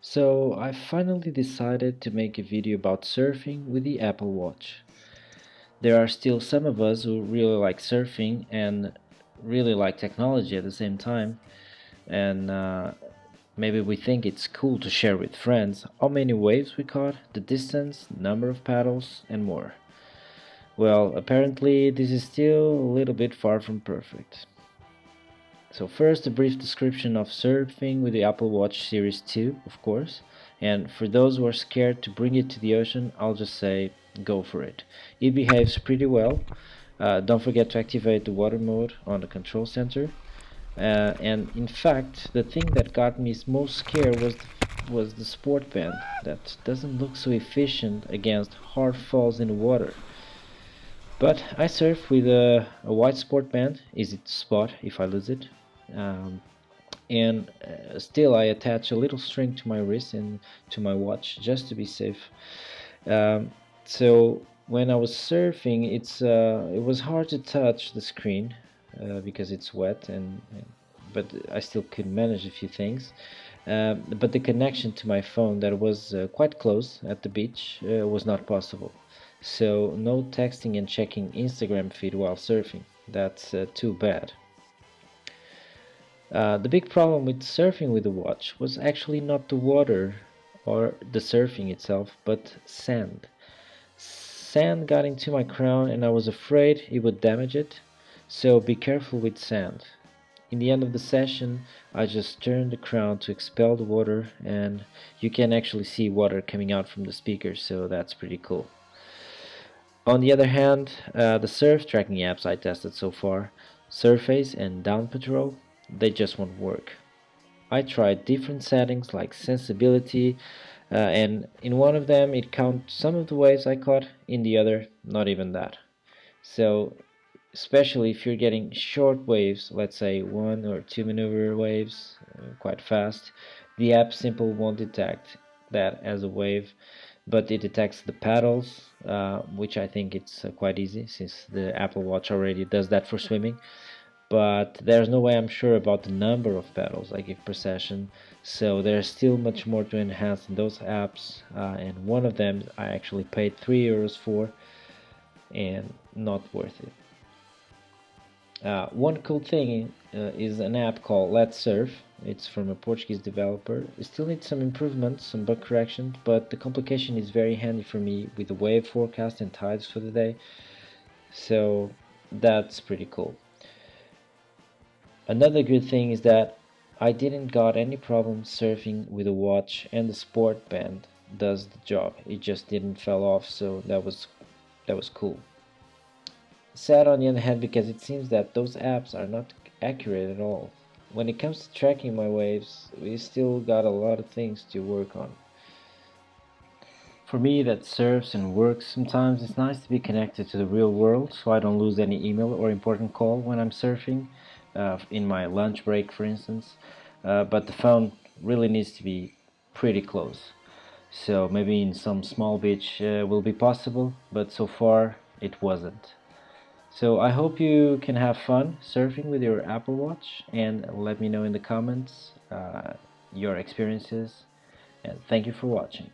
So I finally decided to make a video about surfing with the Apple Watch. There are still some of us who really like surfing and really like technology at the same time, and maybe we think it's cool to share with friends how many waves we caught, the distance, number of paddles, and more. Well, apparently this is still a little bit far from perfect. So first, a brief description of surfing with the Apple Watch Series 2, of course. And for those who are scared to bring it to the ocean, I'll just say go for it. It behaves pretty well. Don't forget to activate the water mode on the control center. And in fact, the thing that got me most scared was the sport band that doesn't look so efficient against hard falls in the water. But I surf with a white sport band, easy to spot if I lose it. Um, and still I attach a little string to my wrist and to my watch just to be safe. So when I was surfing, it was hard to touch the screen because it's wet, but I still could manage a few things. But the connection to my phone that was quite close at the beach was not possible. So no texting and checking Instagram feed while surfing. That's too bad. The big problem with surfing with the watch was actually not the water or the surfing itself, but sand. Sand got into my crown and I was afraid it would damage it, so be careful with sand. In the end of the session, I just turned the crown to expel the water, and you can actually see water coming out from the speaker, so that's pretty cool. On the other hand, the surf tracking apps I tested so far, Surface and Down Patrol, they just won't work. I tried different settings like sensibility, and in one of them it counts some of the waves I caught, in the other, not even that. So, especially if you're getting short waves, let's say 1 or 2 maneuver waves, quite fast, the app simply won't detect that as a wave, but it detects the paddles, which I think it's quite easy since the Apple Watch already does that for swimming. But there's no way I'm sure about the number of paddles I give per session, so there's still much more to enhance in those apps, and one of them I actually paid €3 for, and not worth it. One cool thing is an app called Let's Surf. It's from a Portuguese developer. It still needs some improvements, some bug corrections, but the complication is very handy for me with the wave forecast and tides for the day. So that's pretty cool. Another good thing is that I didn't got any problem surfing with a watch, and the sport band does the job. It just didn't fell off, so that was cool. Sad on the other hand because it seems that those apps are not accurate at all. When it comes to tracking my waves, we still got a lot of things to work on. For me that surfs and works, sometimes it's nice to be connected to the real world so I don't lose any email or important call when I'm surfing, in my lunch break for instance. But the phone really needs to be pretty close. So maybe in some small beach will be possible, but so far it wasn't. So I hope you can have fun surfing with your Apple Watch, and let me know in the comments your experiences, and thank you for watching.